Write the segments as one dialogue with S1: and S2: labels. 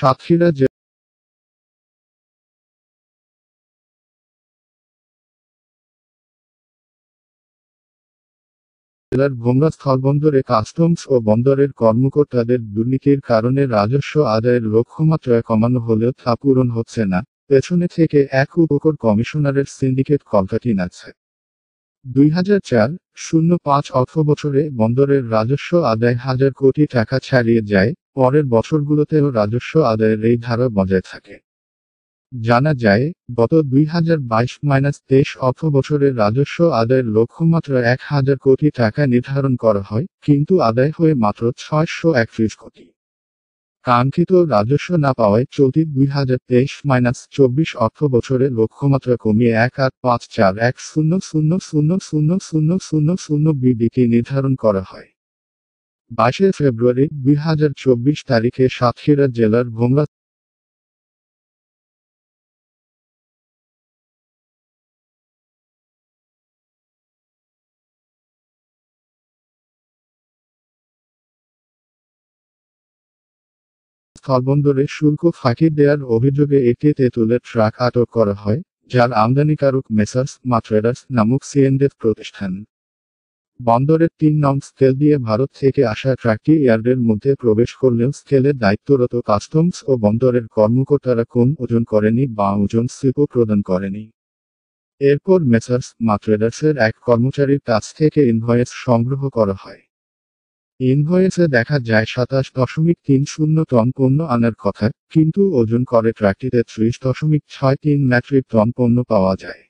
S1: সাতক্ষীরা জেলার ভোমরা স্থলবন্দরে কাস্টমস ও বন্দরের কর্মকর্তাদের দুর্নীতির কারণে রাজস্ব আদায়ের লক্ষ্যমাত্রা কমানো হলেও তা পূরণ হচ্ছে না। পেছনে থেকে এক উপকর কমিশনারের সিন্ডিকেট কলকাঠি নাড়ছে। 2004-05 অর্থবছরে বন্দরের রাজস্ব আদায় 1,000 কোটি টাকা ছাড়িয়ে যায়, পরের বছরগুলোতেও রাজস্ব আদায়ের এই ধারা বজায় থাকে। জানা যায়, গত 2022-23 অর্থবছরে রাজস্ব আদায়ের লক্ষ্যমাত্রা 1,000 কোটি টাকা নির্ধারণ করা হয়, কিন্তু আদায় হয়ে মাত্র 631 কোটি। কাঙ্ক্ষিত রাজস্ব না পাওয়ায় চলতি 2023-24 অর্থবছরে লক্ষ্যমাত্রা কমিয়ে 1,8541,000,000 বিডিকে নির্ধারণ করা হয়। 22 ফেব্রুয়ারি 2024 তারিখে সাতক্ষীরা জেলার ভোমরা স্থলবন্দরে শুল্ক ফাঁকি দেওয়ার অভিযোগে একটি তেঁতুলের ট্রাক আটক করা হয়, যার আমদানিকারক মেসার্স ট্রেডার্স নামক সিএনএফ প্রতিষ্ঠান। বন্দরের 3 নং স্কেল দিয়ে ভারত থেকে আসা ট্রাকটি ইয়ার্ডের মধ্যে প্রবেশ করলেও স্কেলের দায়িত্বরত কাস্টমস ও বন্দরের কর্মকর্তারা কোন ওজন করেনি বা ওজন স্লিপও প্রদান করেনি। এরপর মেসার্স ট্রেডার্সের এক কর্মচারীর কাছ থেকে ইনভয়েস সংগ্রহ করা হয়। ইনভয়েসে দেখা যায় 27.30 টন পণ্য আনার কথা, কিন্তু ওজন করে ট্রাকটিতে 30.63 মেট্রিক টন পণ্য পাওয়া যায়।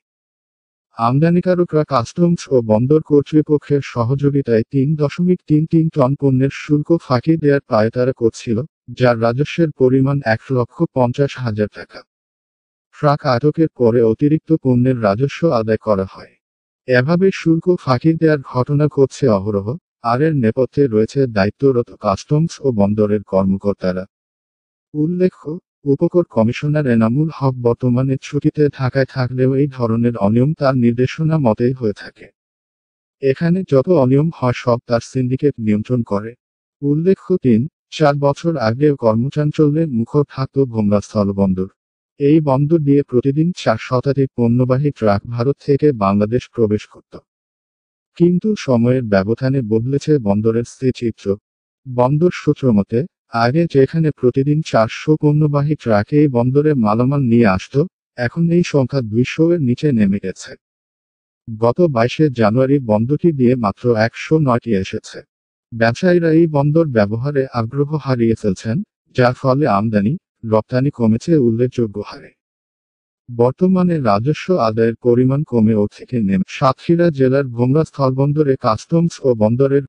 S1: আমদানিকারকরা কাস্টমস ও বন্দর কর্তৃপক্ষের সহযোগিতায় 3.33 টন পণ্যের শুল্ক ফাঁকি দেওয়ার পায়তারা করছিল, যার রাজস্বের পরিমাণ 1,50,000 টাকা। ট্রাক আটকের পরে অতিরিক্ত পণ্যের রাজস্ব আদায় করা হয়। এভাবে শুল্ক ফাঁকি দেওয়ার ঘটনা ঘটছে অহরহ, আর এর নেপথ্যে রয়েছে দায়িত্বরত কাস্টমস ও বন্দরের কর্মকর্তারা। উল্লেখ্য, উপকর কমিশনার এনামুল হক বর্তমানে ছুটিতে ঢাকায় থাকলেও এই ধরনের অনিয়ম তার নির্দেশনা মতেই হয়ে থাকে। এখানে যত অনিয়ম হয় সব তার সিন্ডিকেট নিয়ন্ত্রণ করে। উল্লেখ্য, 3-4 বছর আগেও কর্মচাঞ্চল্যে মুখর থাকত ভোমরা স্থলবন্দর। এই বন্দর দিয়ে প্রতিদিন 4 শতাধিক পণ্যবাহী ট্রাক ভারত থেকে বাংলাদেশ প্রবেশ করত। কিন্তু সময়ের ব্যবধানে বদলেছে বন্দরের স্থিতিচিত্র। বন্দর সূত্র মতে, আগে যেখানে প্রতিদিন 400 পণ্যবাহী ট্রাক এই বন্দরে মালামাল নিয়ে আসত, এখন এই সংখ্যা 200-এর নিচে নেমে গেছে। গত 22 জানুয়ারি বন্দরটি দিয়ে মাত্র 109টি এসেছে। ব্যবসায়ীরা এই বন্দর ব্যবহারে আগ্রহ হারিয়ে ফেলছেন, যার ফলে আমদানি, রপ্তানি কমেছে উল্লেখযোগ্য হারে। বর্তমানে রাজস্ব আদায়ের পরিমাণ কমে থেকে নেমে। সাতক্ষীরা জেলার ভোমরা স্থলবন্দরে কাস্টমস ও বন্দরের